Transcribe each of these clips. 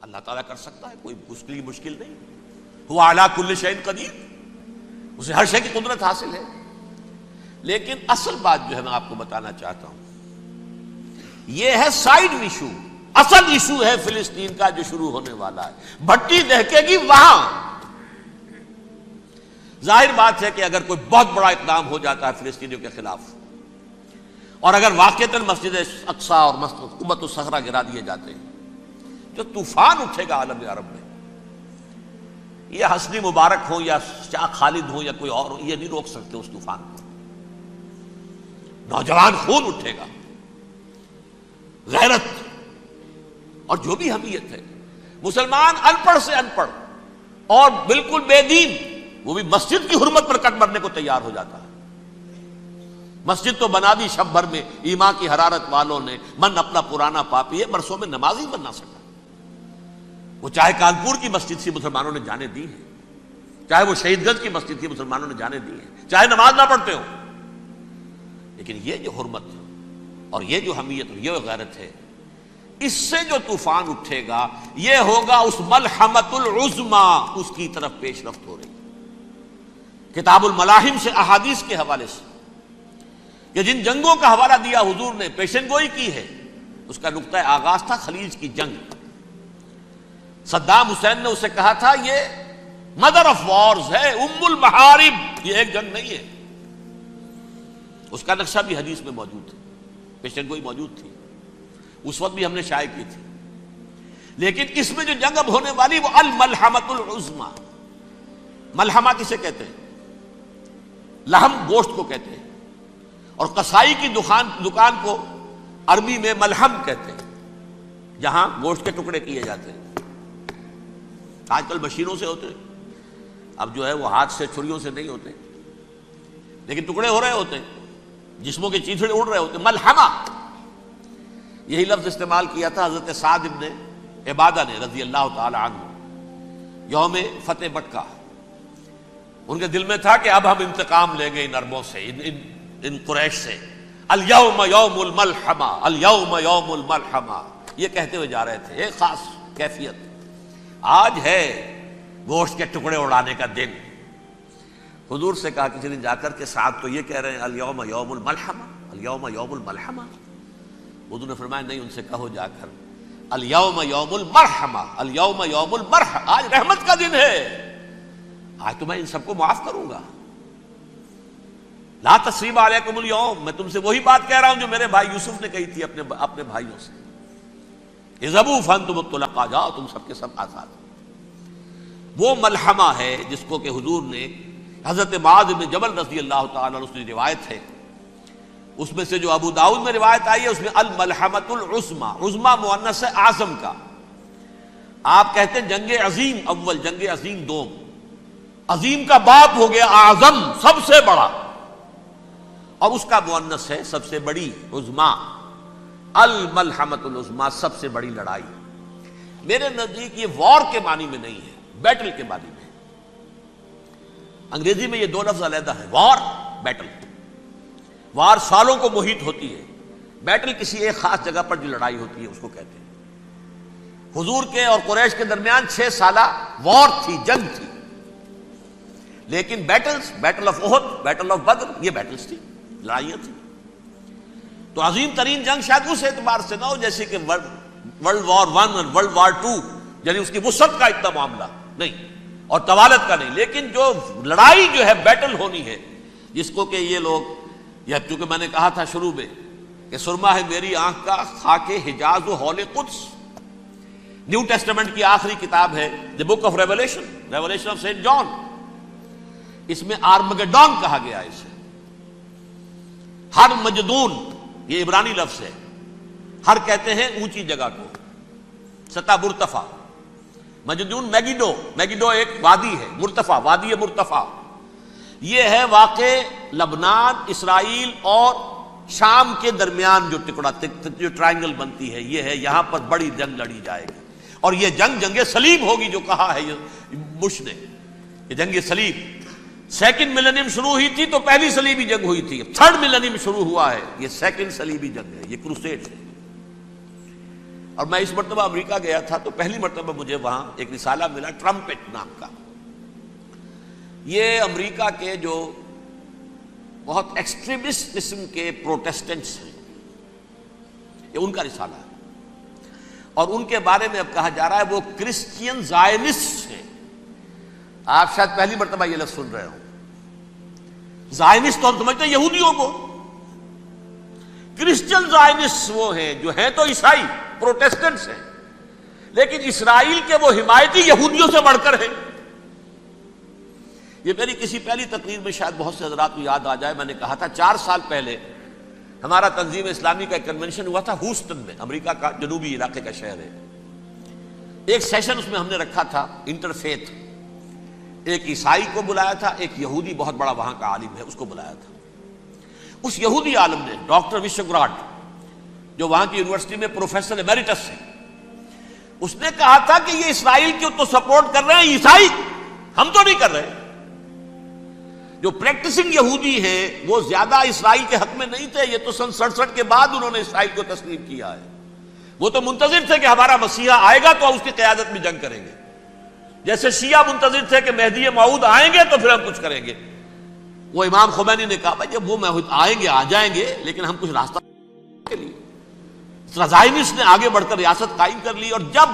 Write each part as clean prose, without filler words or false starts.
اللہ تعالیٰ کر سکتا ہے، کوئی اس کے لیے مشکل نہیں. هو علی کل شیء قدیر، اسے ہر شے کی قدرت حاصل ہے. لیکن اصل بات جو ہے میں آپ کو بتانا چاہتا ہوں، یہ ہے سائیڈ ایشو. اصل ایشو ہے فلسطین کا جو شروع ہونے والا ہے. بھٹی دہکے گی وہاں. ظاہر بات ہے کہ اگر کوئی بہت بڑا اقدام ہو جاتا ہے فلسطینیوں کے خلاف، اور اگر واقعتاً مسجد اقصیٰ اور قبۃ الصخرہ گرا دیے جاتے ہیں، جو طوفان اٹھے گا عالم عرب میں، یہ حسنی مبارک ہو یا شاہ خالد ہو یا کوئی اور ہو، یہ نہیں روک سکتے اس طوفان کو. نوجوان خون اٹھے گا، غیرت اور جو بھی حمیت ہے. مسلمان ان پڑھ سے ان پڑھ اور بالکل بے دین، وہ بھی مسجد کی حرمت پر کٹ مرنے کو تیار ہو جاتا ہے. مسجد تو بنا دی شب بھر میں ایمان کی حرارت والوں نے، من اپنا پرانا پاپی ہے، برسوں میں نماز ہی بن نہ سکا. وہ چاہے کانپور کی مسجد سے مسلمانوں نے جانے دی ہے، چاہے وہ شہید گنج کی مسجد تھی مسلمانوں نے جانے دی ہے، چاہے نماز نہ پڑھتے ہو. لیکن یہ جو حرمت اور یہ جو حمیت اور یہ غیرت ہے، اس سے جو طوفان اٹھے گا یہ ہوگا اس ملحمۃ العظما، اس کی طرف پیش رفت ہو رہی. کتاب الملاحم سے احادیث کے حوالے سے کہ جن جنگوں کا حوالہ دیا حضور نے، پیشن گوئی کی ہے، اس کا نقطہ آغاز تھا خلیج کی جنگ. صدام حسین نے اسے کہا تھا یہ مدر آف وارز ہے، ام المحارب، یہ ایک جنگ نہیں ہے. اس کا نقشہ بھی حدیث میں موجود ہے، پیشن گوئی موجود تھی، اس وقت بھی ہم نے شائع کی تھی. لیکن اس میں جو جنگ اب ہونے والی وہ الملحمۃ العظما. ملحمہ کسے کہتے ہیں؟ لحم گوشت کو کہتے ہیں، اور قصائی کی دکان کو عربی میں ملحم کہتے ہیں، جہاں گوشت کے ٹکڑے کیے جاتے ہیں. آج کل مشینوں سے ہوتے ہیں، اب جو ہے وہ ہاتھ سے چھریوں سے نہیں ہوتے، لیکن ٹکڑے ہو رہے ہوتے ہیں، جسموں کے چیتھڑے اڑ رہے ہوتے ہیں. ملحمہ، یہی لفظ استعمال کیا تھا حضرت سعد ابن عبادہ نے رضی اللہ تعالی عنہ یوم فتح مکہ. ان کے دل میں تھا کہ اب ہم انتقام لیں گے ان عربوں سے، ان قریش سے. الیوم یوم الملحمہ، الیوم یوم الملحمہ، یہ کہتے ہوئے جا رہے تھے. ایک خاص کیفیت، آج ہے گوشت کے ٹکڑے اڑانے کا دن. حضور سے کہا کسی نے جا کر کے ساتھ تو یہ کہہ رہے ہیں الیوم یوم الملحمہ، الیوم یوم الملحمہ. حضور نے فرمایا نہیں، ان سے کہو جا کر الیوم یوم المرحمہ، الیوم یوم المرحمہ، آج رحمت کا دن ہے، آج تو میں ان سب کو معاف کروں گا. لا تثریب علیکم اليوم، میں تم سے وہی بات کہہ رہا ہوں جو میرے بھائی یوسف نے کہی تھی اپنے بھائیوں سے. اذهبوا فانتم الطلقاء، جاؤ تم سب کے سب آزاد. وہ ملحمہ ہے جس کو کہ حضور نے حضرت معاذ بن جبل رضی اللہ تعالیٰ عنہ، اس کی روایت ہے، اس میں سے جو ابو داؤد میں روایت آئی ہے اس میں الملحمۃ العظما، عظما مؤنث ہے اعظم کا. آپ کہتے ہیں جنگ عظیم اول، جنگ عظیم دوم. عظیم کا باپ ہو گیا اعظم، سب سے بڑا، اور اس کا مؤنث ہے سب سے بڑی، عظما. الملحمۃ العظما، سب سے بڑی لڑائی. میرے نزدیک یہ وار کے معنی میں نہیں ہے، بیٹل کے معنی میں. انگریزی میں یہ دو لفظ علیحدہ ہے، وار، بیٹل. وار سالوں کو محیط ہوتی ہے، بیٹل کسی ایک خاص جگہ پر جو لڑائی ہوتی ہے اس کو کہتے ہیں. حضور کے اور قریش کے درمیان 6 سالہ وار تھی، جنگ تھی. لیکن battles, battle of Uhud, battle of Badr, یہ بیٹلز تھی، لڑائیاں تھیں. تو عظیم ترین جنگ شاید اس اعتبار سے نہ ہو جیسے کہ ورلڈ وار 1 اور ورلڈ وار 2، یعنی اس کی وسعت کا اتنا معاملہ نہیں اور طوالت کا نہیں. لیکن جو لڑائی جو ہے بیٹل ہونی ہے، جس کو کہ یہ لوگ، یا چونکہ میں نے کہا تھا شروع میں کہ سرما ہے میری آنکھ کا خاک حجاز و حول قدس. نیو ٹیسٹمنٹ کی آخری کتاب ہے the book of revelation, revelation of saint John. اس میں آرمگڈون کہا گیا ہے اسے. ہر مجدون، یہ عبرانی لفظ ہے. ہر کہتے ہیں اونچی جگہ کو، سطح مرتفع. مجدون میگیڈو، میگیڈو ایک وادی ہے، مرتفع، وادی مرتفع. یہ ہے واقع لبنان، اسرائیل اور شام کے درمیان جو ٹکڑا، جو ٹرائنگل بنتی ہے، یہ ہے. یہاں پر بڑی جنگ لڑی جائے گی، اور یہ جنگ جنگ صلیب ہوگی جو کہا ہے بش نے. یہ جنگ صلیب 2nd ملینیم شروع ہوئی تھی تو پہلی صلیبی جنگ ہوئی تھی. 3rd ملینیم شروع ہوا ہے، یہ 2nd صلیبی جنگ ہے، یہ کروسیڈ ہے. اور میں اس مرتبہ امریکہ گیا تھا تو پہلی مرتبہ مجھے وہاں ایک رسالہ ملا ٹرمپٹ نام کا. یہ امریکہ کے جو بہت ایکسٹریمسٹ قسم کے پروٹیسٹنٹس ہیں، یہ ان کا رسالہ ہے، اور ان کے بارے میں اب کہا جا رہا ہے وہ کرسچین زائنسٹ ہیں. آپ شاید پہلی مرتبہ یہ لفظ سن رہے ہوں. زائنسٹ تو ہم سمجھتے ہیں یہودیوں کو، کرسچین زائنسٹ وہ ہیں جو ہیں تو عیسائی پروٹیسٹنٹس ہیں، لیکن اسرائیل کے وہ حمایتی یہودیوں سے بڑھ کر ہیں. یہ میری کسی پہلی تقریر میں شاید بہت سے حضرات کو یاد آ جائے، میں نے کہا تھا 4 سال پہلے ہمارا تنظیم اسلامی کا ایک کنونشن ہوا تھا ہیوسٹن میں، امریکہ کا جنوبی علاقے کا شہر ہے. ایک سیشن اس میں ہم نے رکھا تھا انٹرفیتھ، ایک عیسائی کو بلایا تھا، ایک یہودی بہت بڑا وہاں کا عالم ہے اس کو بلایا تھا. اس یہودی عالم نے ڈاکٹر وشوگراڈ، جو وہاں کی یونیورسٹی میں پروفیسر ایمیریٹس ہے، اس نے کہا تھا کہ یہ اسرائیل کو تو سپورٹ کر رہے ہیں عیسائی، ہم تو نہیں کر رہے. جو پریکٹسنگ یہودی ہیں وہ زیادہ اسرائیل کے حق میں نہیں تھے، یہ تو سن 67 کے بعد انہوں نے اسرائیل کو تسلیم کیا ہے. وہ تو منتظر تھے کہ ہمارا مسیحا آئے گا تو اس کی قیادت میں جنگ کریں گے، جیسے شیعہ منتظر تھے کہ مہدی موعود آئیں گے تو پھر ہم کچھ کریں گے. وہ امام خمینی نے کہا بھائی جب وہ آئیں گے آ جائیں گے، لیکن ہم کچھ راستہ کے لیے. زائنسٹ نے آگے بڑھ کر ریاست قائم کر لی، اور جب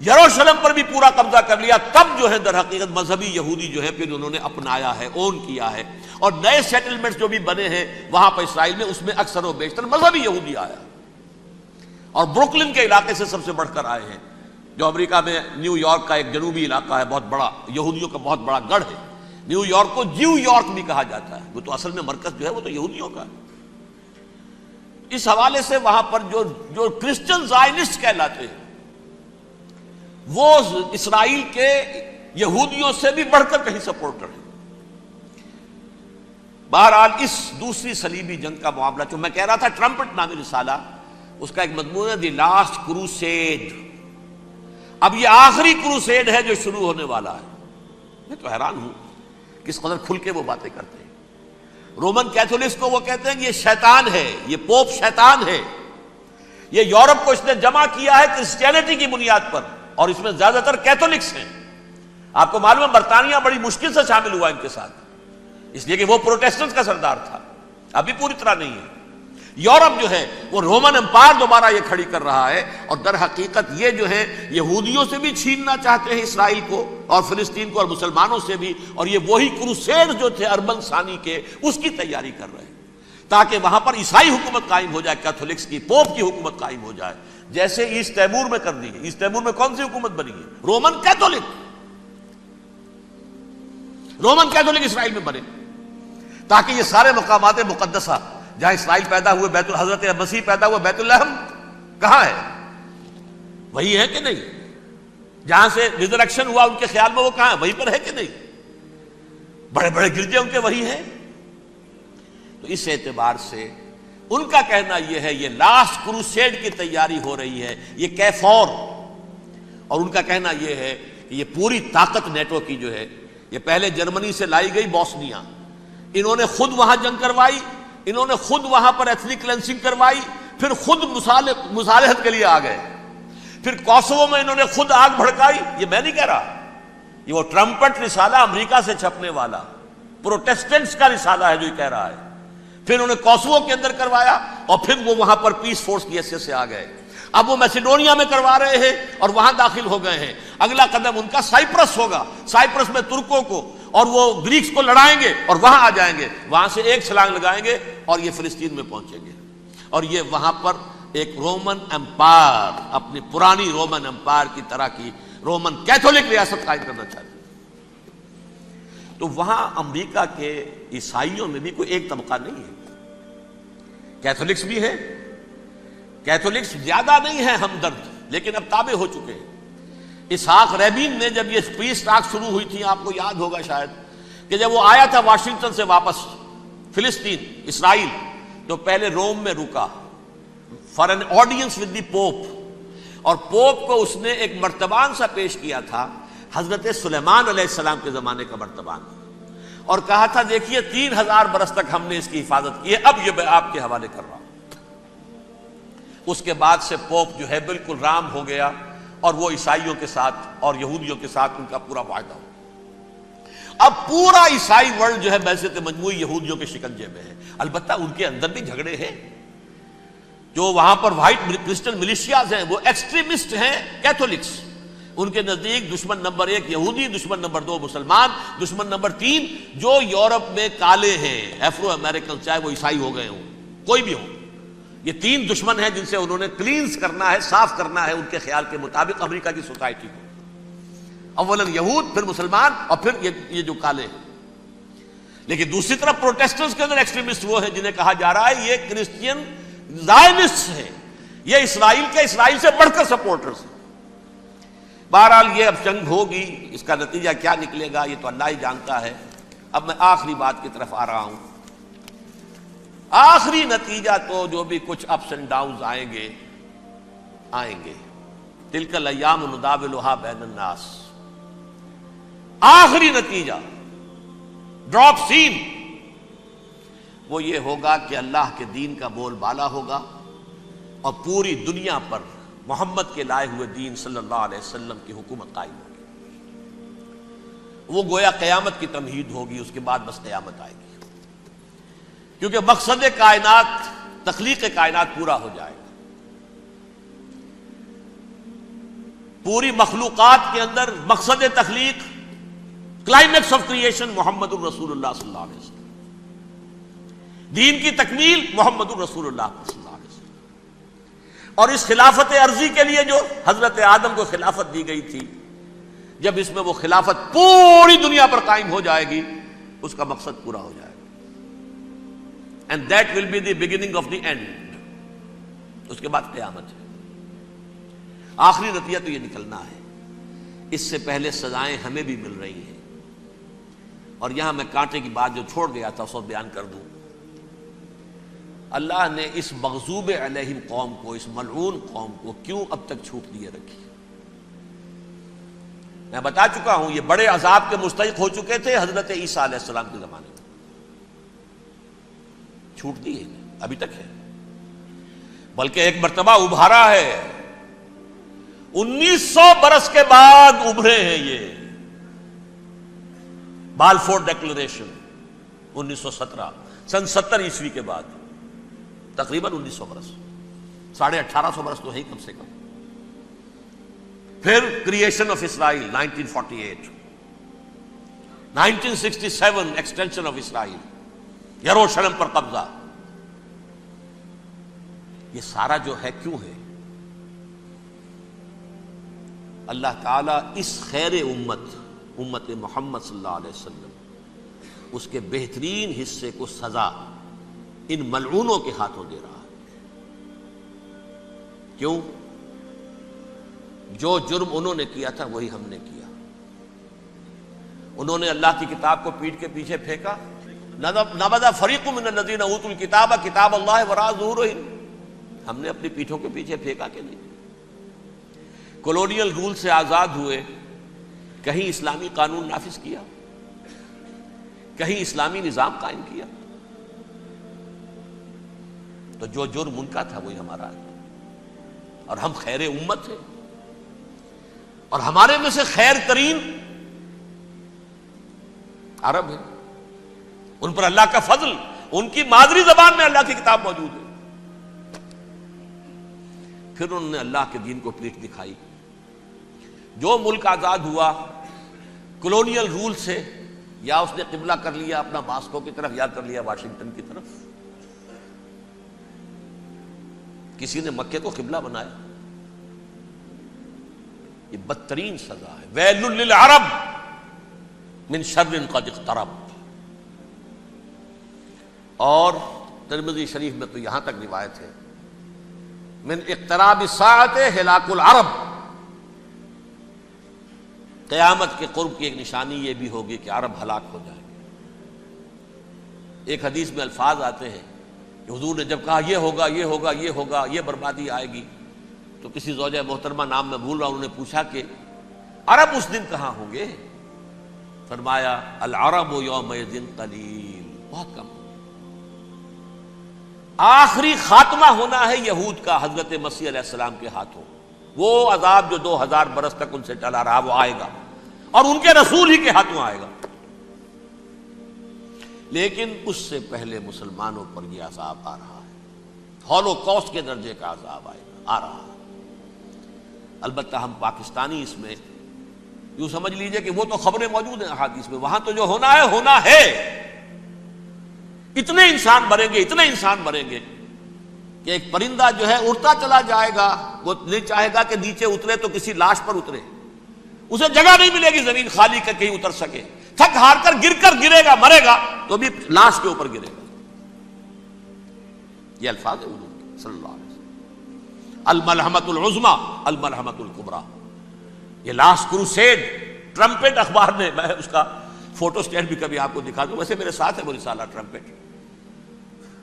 یروشلم پر بھی پورا قبضہ کر لیا تب جو ہے در حقیقت مذہبی یہودی جو ہے پھر انہوں نے اپنایا ہے، اون کیا ہے، اور نئے سیٹلمنٹس جو بھی بنے ہیں وہاں پر اسرائیل میں، اس میں اکثر و بیشتر مذہبی یہودی آیا، اور بروکلن کے علاقے سے سب سے بڑھ کر آئے ہیں، جو امریکہ میں نیو یارک کا ایک جنوبی علاقہ ہے، بہت بڑا یہودیوں کا بہت بڑا گڑھ ہے. نیو یارک کو جیو یارک بھی کہا جاتا ہے، وہ تو اصل میں مرکز جو ہے وہ تو یہودیوں کا ہے. اس حوالے سے وہاں پر جو کرسچن زائنسٹ کہلاتے ہیں وہ اسرائیل کے یہودیوں سے بھی بڑھ کر کہیں سپورٹر ہیں. بہرحال اس دوسری صلیبی جنگ کا معاملہ جو میں کہہ رہا تھا، ٹرمپٹ نامی رسالہ، اس کا ایک مضمون ہے دی لاسٹ کروسیڈ. اب یہ آخری کروسیڈ ہے جو شروع ہونے والا ہے. میں تو حیران ہوں کس قدر کھل کے وہ باتیں کرتے ہیں. رومن کیتھولکس کو وہ کہتے ہیں کہ یہ شیطان ہے، یہ پوپ شیطان ہے، یہ یورپ کو اس نے جمع کیا ہے کرسچینٹی کی بنیاد پر، اور اس میں زیادہ تر کیتھولکس ہیں. آپ کو معلوم ہے برطانیہ بڑی مشکل سے شامل ہوا ان کے ساتھ، اس لیے کہ وہ پروٹیسٹنٹ کا سردار تھا، ابھی پوری طرح نہیں ہے. یورپ جو ہے وہ رومن امپائر دوبارہ یہ کھڑی کر رہا ہے، اور در حقیقت یہ جو ہے یہودیوں سے بھی چھیننا چاہتے ہیں اسرائیل کو اور فلسطین کو، اور مسلمانوں سے بھی، اور یہ وہی کروسیڈ جو تھے اربن ثانی کے، اس کی تیاری کر رہے ہیں تاکہ وہاں پر عیسائی حکومت قائم ہو جائے، کیتھولکس کی، پوپ کی حکومت قائم ہو جائے، جیسے ایسٹ تیمور میں کر دی ہے. ایسٹ تیمور میں کون سی حکومت بنی ہے؟ Roman Catholic. رومن کیتھولک اسرائیل میں بنے تاکہ یہ سارے مقامات مقدسہ جہاں اسرائیل پیدا ہوئے، حضرت مسیح پیدا ہوئے، بیت لحم کہاں ہے؟ وہی ہے کہ نہیں؟ جہاں سے ریزریکشن ہوا ان کے خیال میں وہ کہاں ہے؟ وہیں پر ہے کہ نہیں؟ بڑے بڑے گرجے ان کے وہی ہیں. تو اس اعتبار سے ان کا کہنا یہ ہے یہ لاسٹ کروسیڈ کی تیاری ہو رہی ہے، یہ کیفور. اور ان کا کہنا یہ ہے کہ یہ پوری طاقت نیٹو کی جو ہے، یہ پہلے جرمنی سے لائی گئی بوسنیا، انہوں نے خود وہاں جنگ کروائی، انہوں نے خود وہاں پر ایتھنک کلینسنگ کروائی، پھر خود مصالحت کے لیے آ گئے، پھر کوسوو میں انہوں نے خود آگ بھڑکائی. یہ میں نہیں کہہ رہا، یہ وہ ٹرمپٹ رسالہ امریکہ سے چھپنے والا پروٹیسٹنٹس کا رسالہ ہے جو یہ کہہ رہا ہے. پھر انہوں نے کوسوو کے اندر کروایا، اور پھر وہ وہاں پر پیس فورس کی حیثیت سے آ گئے. اب وہ میسیڈونیا میں کروا رہے ہیں اور وہاں داخل ہو گئے ہیں. اگلا قدم ان کا سائپرس ہوگا، سائپرس میں ترکوں کو اور وہ گریکس کو لڑائیں گے اور وہاں آ جائیں گے، وہاں سے ایک چھلانگ لگائیں گے اور یہ فلسطین میں پہنچیں گے، اور یہ وہاں پر ایک رومن امپائر، اپنی پرانی رومن امپائر کی طرح کی رومن کیتھولک ریاست قائم کرنا چاہتے ہیں. تو وہاں امریکہ کے عیسائیوں میں بھی کوئی ایک طبقہ نہیں ہے، کیتھولکس بھی ہے، کیتھولکس زیادہ نہیں ہے ہمدرد، لیکن اب تابع ہو چکے ہیں. اسحاق ریبین نے جب یہ پیس ٹاک شروع ہوئی تھی، آپ کو یاد ہوگا شاید، کہ جب وہ آیا تھا واشنگٹن سے واپس فلسطین اسرائیل، تو پہلے روم میں رکا for an audience with the pope, اور پوپ کو اس نے ایک مرتبان سا پیش کیا تھا، حضرت سلیمان علیہ السلام کے زمانے کا مرتبان، اور کہا تھا دیکھیے 3000 برس تک ہم نے اس کی حفاظت کی ہے، اب یہ میں آپ کے حوالے کر رہا ہوں. اس کے بعد سے پوپ جو ہے بالکل رام ہو گیا اور وہ عیسائیوں کے ساتھ اور یہودیوں کے ساتھ ان کا پورا معاہدہ ہو. اب پورا عیسائی ورلڈ جو ہے بعثت مجموعی یہودیوں کے شکنجے میں ہے. البتہ ان کے اندر بھی جھگڑے ہیں. جو وہاں پر وائٹ کرسچن ملیشیاز ہیں وہ ایکسٹریمسٹ ہیں کیتھولکس. ان کے نزدیک دشمن نمبر 1 یہودی، دشمن نمبر 2 مسلمان، دشمن نمبر 3 جو یورپ میں کالے ہیں، ایفرو امریکن، چاہے وہ عیسائی ہو گئے ہوں کوئی بھی ہو. یہ 3 دشمن ہیں جن سے انہوں نے کلینز کرنا ہے، صاف کرنا ہے ان کے خیال کے مطابق امریکہ کی سوسائٹی کو. اولاً یہود، پھر مسلمان، اور پھر یہ جو کالے ہیں. لیکن دوسری طرف پروٹیسٹنٹس کے اندر ایکسٹریمسٹ وہ ہیں جنہیں کہا جا رہا ہے یہ کرسچین زائنسٹ ہیں، یہ اسرائیل سے بڑھ کر سپورٹرز ہیں. بہرحال یہ اب جنگ ہوگی، اس کا نتیجہ کیا نکلے گا یہ تو اللہ ہی جانتا ہے. اب میں آخری بات کی طرف آ رہا ہوں. آخری نتیجہ تو جو بھی کچھ اپس اینڈ ڈاؤنز آئیں گے. تلک الایام نداولھا بین الناس. آخری نتیجہ ڈراپ سین وہ یہ ہوگا کہ اللہ کے دین کا بول بالا ہوگا اور پوری دنیا پر محمد کے لائے ہوئے دین صلی اللہ علیہ وسلم کی حکومت قائم ہوگی. وہ گویا قیامت کی تمہید ہوگی. اس کے بعد بس قیامت آئے گی، کیونکہ مقصد کائنات، تخلیق کائنات پورا ہو جائے گا. پوری مخلوقات کے اندر مقصد تخلیق، کلائمیکس آف کریشن محمد الرسول اللہ صلی اللہ علیہ وسلم. دین کی تکمیل محمد الرسول اللہ صلی اللہ علیہ وسلم. اور اس خلافت عرضی کے لیے جو حضرت آدم کو خلافت دی گئی تھی، جب اس میں وہ خلافت پوری دنیا پر قائم ہو جائے گی اس کا مقصد پورا ہو جائے گا. And that will be the beginning of the end. اس کے بعد قیامت ہے. آخری نتیجہ تو یہ نکلنا ہے. اس سے پہلے سزائیں ہمیں بھی مل رہی ہیں. اور یہاں میں کانٹے کی بات جو چھوڑ گیا تھا اس کو بیان کر دوں. اللہ نے اس مغضوب علیہم قوم کو، اس ملعون قوم کو کیوں اب تک چھوٹ دیے رکھی؟ میں بتا چکا ہوں یہ بڑے عذاب کے مستحق ہو چکے تھے حضرت عیسیٰ علیہ السلام کے زمانے میں. چھوٹ دی ہے ابھی تک ہے، بلکہ ایک مرتبہ ابھارا ہے. 1900 برس کے بعد ابھرے ہیں یہ. بالفور ڈیکلریشن 1917 سن 70 عیسوی کے بعد، تقریباً 1900 برس، 1850 برس تو ہے کم سے کم. پھر creation of Israel 1948، 1967 extension of Israel, یروشلم پر قبضہ. یہ سارا جو ہے کیوں ہے؟ اللہ تعالیٰ اس خیر امت محمد صلی اللہ علیہ وسلم، اس کے بہترین حصے کو سزا ان ملعونوں کے ہاتھوں دے رہا ہے. کیوں؟ جو جرم انہوں نے کیا تھا وہی ہم نے کیا. انہوں نے اللہ کی کتاب کو پیٹھ کے پیچھے پھینکا. نبذ فریق من الذین اوتوا الکتاب کتاب اللہ وراء ظہورہم. ہم نے اپنی پیٹھوں کے پیچھے پھینکا کہ نہیں؟ کولونیل رول سے آزاد ہوئے، کہیں اسلامی قانون نافذ کیا، کہیں اسلامی نظام قائم کیا. تو جو جرم ان کا تھا وہی ہمارا ہے. اور ہم خیر امت ہیں، اور ہمارے میں سے خیر ترین عرب ہیں. ان پر اللہ کا فضل، ان کی مادری زبان میں اللہ کی کتاب موجود ہے. پھر انہوں نے اللہ کے دین کو پیٹھ دکھائی. جو ملک آزاد ہوا کولونیل رول سے، یا اس نے قبلہ کر لیا اپنا ماسکو کی طرف یا کر لیا واشنگٹن کی طرف. کسی نے مکے کو قبلہ بنایا. یہ بدترین سزا ہے. ویل للعرب من شر قد اقترب. اور ترمذی شریف میں تو یہاں تک روایت ہے من اقتراب الساعۃ ہلاک العرب. قیامت کے قرب کی ایک نشانی یہ بھی ہوگی کہ عرب ہلاک ہو جائیں گے. ایک حدیث میں الفاظ آتے ہیں کہ حضور نے جب کہا یہ ہوگا یہ ہوگا یہ ہوگا یہ بربادی آئے گی، تو کسی زوجہ محترمہ نام میں بھول رہا ہوں، انہوں نے پوچھا کہ عرب اس دن کہاں ہوں گے؟ فرمایا العرب یومئذ قلیل، بہت کم. آخری خاتمہ ہونا ہے یہود کا حضرت مسیح علیہ السلام کے ہاتھوں. وہ عذاب جو 2000 برس تک ان سے چلا رہا وہ آئے گا اور ان کے رسول ہی کے ہاتھوں آئے گا. لیکن اس سے پہلے مسلمانوں پر یہ عذاب آ رہا ہے، ہولوکاسٹ کے درجے کا عذاب آ رہا ہے. البتہ ہم پاکستانی اس میں یوں سمجھ لیجئے کہ وہ تو خبریں موجود ہیں احادیث میں، وہاں تو جو ہونا ہے. اتنے انسان مریں گے کہ ایک پرندہ جو ہے اڑتا چلا جائے گا، وہ نہیں چاہے گا کہ نیچے اترے تو کسی لاش پر اترے، اسے جگہ نہیں ملے گی زمین خالی کر کہیں اتر سکے، تھک ہار کر گرے گا، مرے گا تو بھی لاش کے اوپر گرے گا. یہ الفاظ ہیں حضور کے صلی اللہ علیہ وسلم. الملحمۃ العظمیٰ الملحمۃ الکبریٰ. یہ لاسٹ کروسیڈ ٹرمپٹ اخبار نے، میں اس کا فوٹو اسٹیٹ بھی کبھی آپ کو دکھا دوں، ویسے میرے ساتھ ہے وہ رسالہ ٹرمپٹ.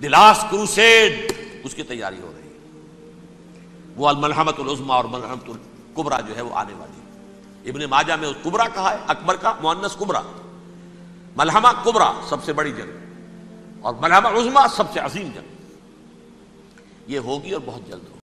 دی لاسٹ کروسیڈ اس کی تیاری ہو رہی ہے. وہ الملحمۃ العظمیٰ اور ملحمۃ الکبریٰ جو ہے وہ آنے والی ہے. ابن ماجہ میں کبریٰ کہا ہے، اکبر کا مؤنث کبریٰ. ملحمہ کبریٰ سب سے بڑی جنگ اور ملحمہ عظمیٰ سب سے عظیم جنگ. یہ ہوگی اور بہت جلد ہوگی.